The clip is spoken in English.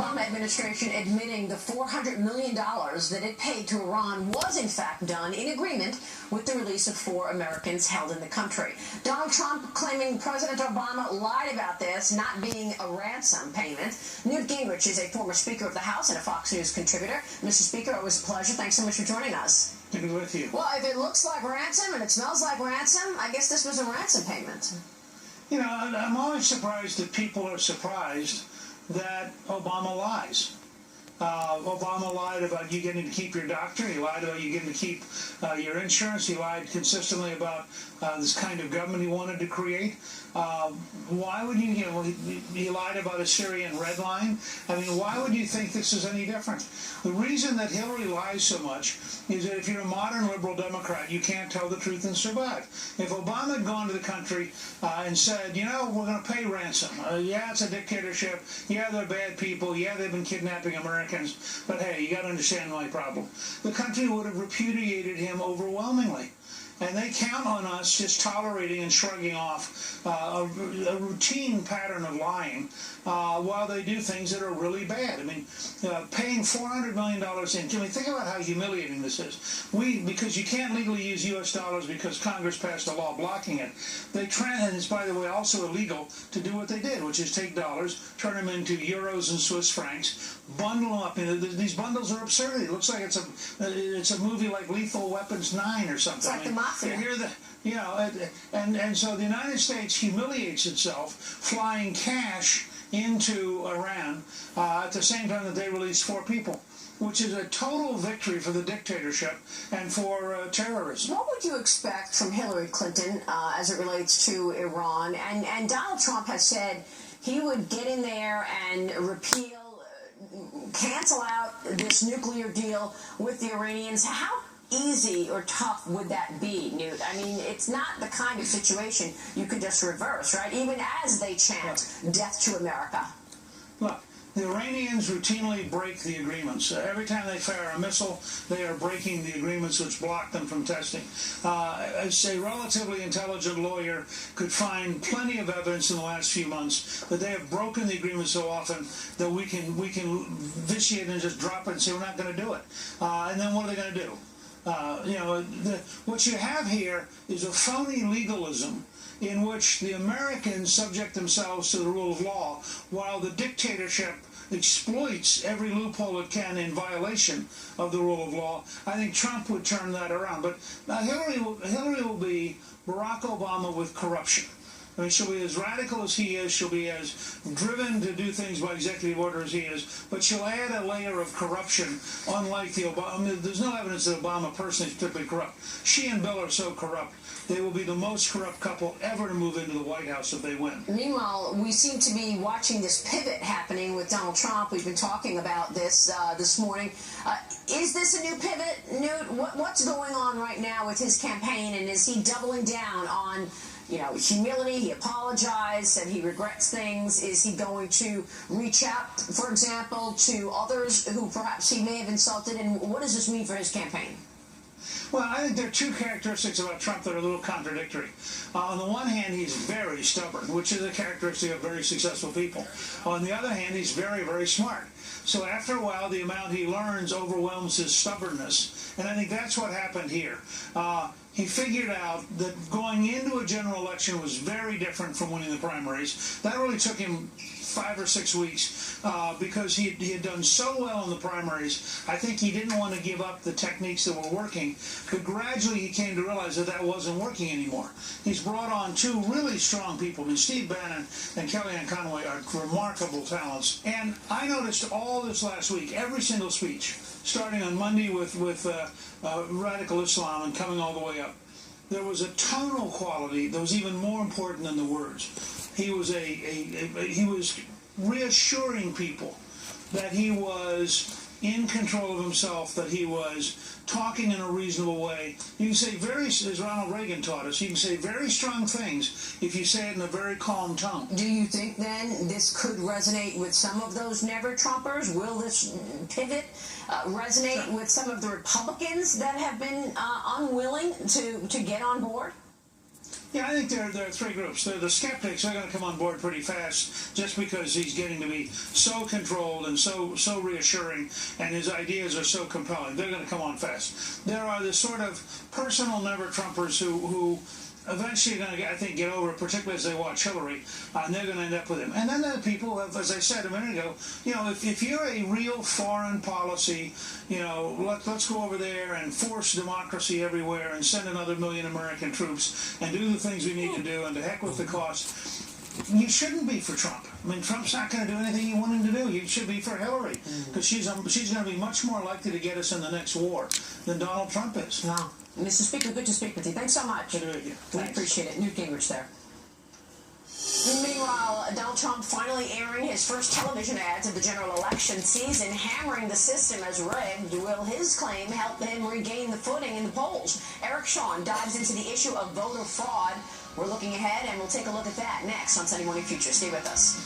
Obama administration admitting the $400 million that it paid to Iran was in fact done in agreement with the release of 4 Americans held in the country. Donald Trump claiming President Obama lied about this not being a ransom payment. Newt Gingrich is a former Speaker of the House and a Fox News contributor. Mr. Speaker, always a pleasure. Thanks so much for joining us. Good to be with you. Well, if it looks like ransom and it smells like ransom, I guess this was a ransom payment. You know, I'm always surprised that people are surprised that Obama lies. Obama lied about you getting to keep your doctor. He lied about you getting to keep your insurance. He lied consistently about this kind of government he wanted to create. Why would you know, he lied about a Syrian red line. I mean, why would you think this is any different? The reason that Hillary lies so much is that if you're a modern liberal Democrat, you can't tell the truth and survive. If Obama had gone to the country and said, you know, we're going to pay ransom. Yeah, it's a dictatorship. Yeah, they're bad people. Yeah, they've been kidnapping Americans. But hey, you got to understand my problem. The country would have repudiated him overwhelmingly. And they count on us just tolerating and shrugging off a routine pattern of lying while they do things that are really bad. I mean, paying $400 million in. I mean, think about how humiliating this is. Because you can't legally use U.S. dollars because Congress passed a law blocking it. And it's, by the way, also illegal to do what they did, which is take dollars, turn them into euros and Swiss francs, bundle them up. You know, these bundles are absurd. It looks like it's a movie like Lethal Weapons 9 or something. It's like the mafia. You know, and so the United States humiliates itself flying cash into Iran at the same time that they released 4 people, which is a total victory for the dictatorship and for terrorism. What would you expect from Hillary Clinton as it relates to Iran? And Donald Trump has said he would get in there and repeal, cancel out this nuclear deal with the Iranians. How easy or tough would that be, Newt? I mean, it's not the kind of situation you could just reverse, right? Even as they chant death to America. Look, the Iranians routinely break the agreements. Every time they fire a missile, they are breaking the agreements which block them from testing. As a relatively intelligent lawyer could find plenty of evidence in the last few months that they have broken the agreement so often that we can vitiate and just drop it and say we're not going to do it. And then what are they going to do? You know, what you have here is a phony legalism in which the Americans subject themselves to the rule of law while the dictatorship exploits every loophole it can in violation of the rule of law. I think Trump would turn that around. But Hillary will be Barack Obama with corruption. I mean, she'll be as radical as he is. She'll be as driven to do things by executive order as he is. But she'll add a layer of corruption, unlike the Obama. I mean, there's no evidence that Obama personally is particularly corrupt. She and Bill are so corrupt. They will be the most corrupt couple ever to move into the White House if they win. Meanwhile, we seem to be watching this pivot happening with Donald Trump. We've been talking about this this morning. Is this a new pivot, Newt? What's going on right now with his campaign, and is he doubling down on, you know, humility? He apologized, said he regrets things. Is he going to reach out, for example, to others who perhaps he may have insulted? And what does this mean for his campaign? Well, I think there are 2 characteristics about Trump that are a little contradictory. On the one hand, he's very stubborn, which is a characteristic of very successful people. On the other hand, he's very, very smart. So after a while, the amount he learns overwhelms his stubbornness. And I think that's what happened here. He figured out that going into a general election was very different from winning the primaries. That really took him 5 or 6 weeks because he had done so well in the primaries. I think he didn't want to give up the techniques that were working, but gradually he came to realize that that wasn't working anymore. He's brought on 2 really strong people. I mean, Steve Bannon and Kellyanne Conway are remarkable talents. And I noticed all this last week, every single speech, starting on Monday with radical Islam and coming all the way up, there was a tonal quality that was even more important than the words. He was he was reassuring people that he was in control of himself, that he was talking in a reasonable way. You can say as Ronald Reagan taught us, you can say very strong things if you say it in a very calm tone. Do you think then this could resonate with some of those never-Trumpers? Will this pivot resonate with some of the Republicans that have been unwilling to get on board? Yeah, I think there are three groups. The skeptics are going to come on board pretty fast just because he's getting to be so controlled and so reassuring, and his ideas are so compelling. They're going to come on fast. There are the sort of personal never-Trumpers who eventually are going to, I think, get over it, particularly as they watch Hillary, and they're going to end up with him. And then there are people who have, as I said a minute ago, if you're a real foreign policy, let's go over there and force democracy everywhere and send another 1 million American troops and do the things we need to do, and to heck with the cost. You shouldn't be for Trump. I mean, Trump's not going to do anything you want him to do. You should be for Hillary, because she's going to be much more likely to get us in the next war than Donald Trump is. Wow. Mr. Speaker, good to speak with you. Thanks so much. Good to meet you. We appreciate it. Newt Gingrich there. Meanwhile, Donald Trump finally airing his first television ads of the general election season, hammering the system as rigged. Will his claim help him regain the footing in the polls? Eric Shawn dives into the issue of voter fraud. We're looking ahead, and we'll take a look at that next on Sunday Morning Future. Stay with us.